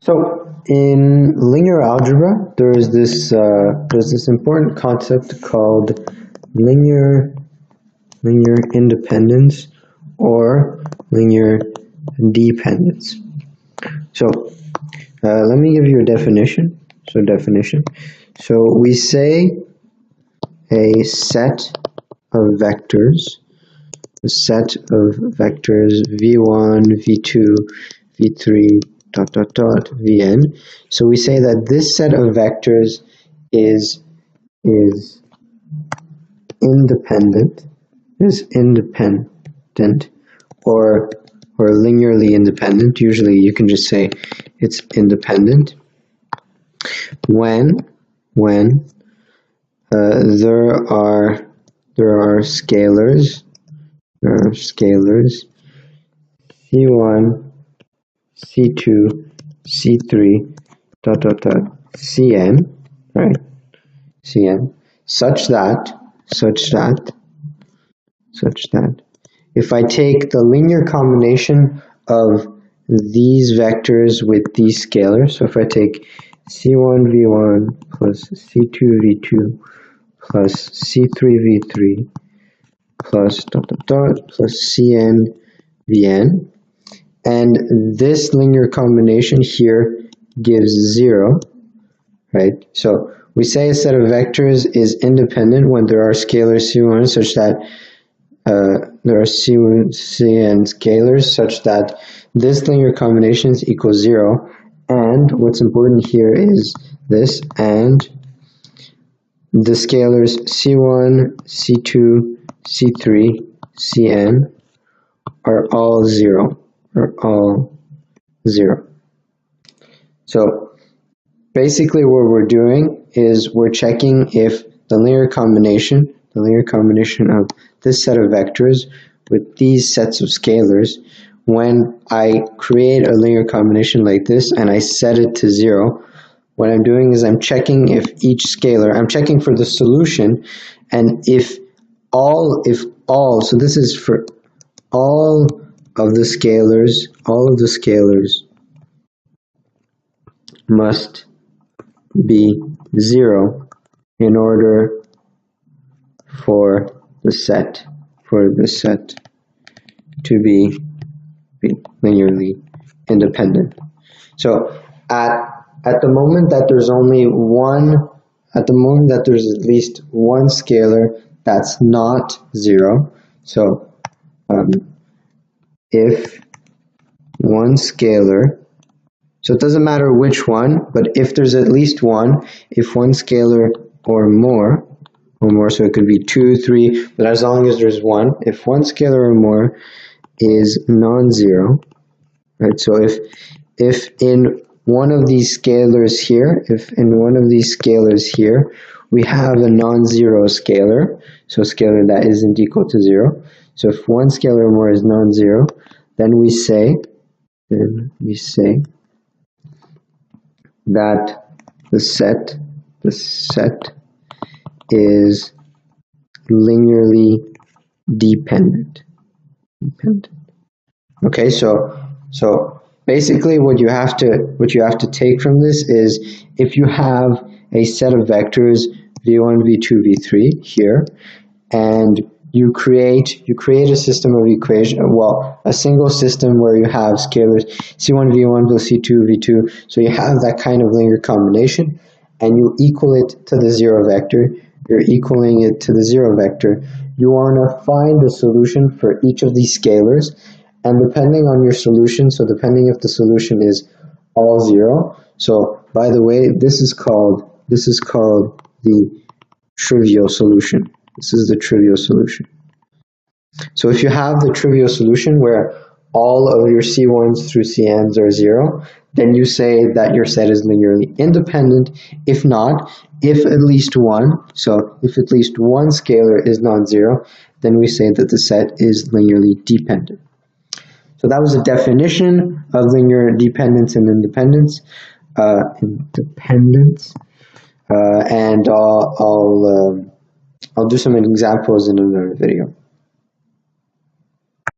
So in linear algebra, there's this important concept called linear independence or linear dependence. So let me give you a definition. So we say a set of vectors, v1, v2, v3, vn. So we say that this set of vectors is independent or linearly independent. Usually you can just say it's independent when there are scalars c1, c2, c3, cn, right? Cn, such that if I take the linear combination of these vectors with these scalars, so if I take c1 v1 plus c2 v2 plus c3 v3 plus plus cn vn, and this linear combination here gives 0, right? So we say a set of vectors is independent when there are scalars c1 such that there are cn scalars such that this linear combination is equal 0, and what's important here is this, and the scalars c1, c2, c3, cn are all 0. So basically what we're doing is we're checking if the linear combination of this set of vectors with these sets of scalars, when I create a linear combination like this and I set it to 0, what I'm doing is I'm checking if each scalar, I'm checking for the solution, and if all, so this is for all of the scalars must be 0 in order for the set to be linearly independent. So at the moment that there's at least one scalar that's not 0, so if one scalar, so it doesn't matter which one, but if there's at least one, if one scalar or more, so it could be 2, 3, but as long as there's one, if one scalar or more is non-zero, right? So if in one of these scalars here, we have a non-zero scalar, so a scalar that isn't equal to 0. So if one scalar or more is non-zero, then we say that the set is linearly dependent. Okay, so basically what you have to take from this is, if you have a set of vectors v1, v2, v3 here, and you create a system of equation, well, a single system where you have scalars c1 v1 plus c2 v2, so you have that kind of linear combination, and you equal it to the 0 vector. You're equaling it to the 0 vector. You want to find the solution for each of these scalars, and depending on your solution, so depending if the solution is all 0, so by the way, this is called the trivial solution. This is the trivial solution. So if you have the trivial solution where all of your C1s through Cn's are 0, then you say that your set is linearly independent. If not, if at least one, so if at least one scalar is non-zero, then we say that the set is linearly dependent. So that was a definition of linear dependence and independence. And I'll do some examples in another video.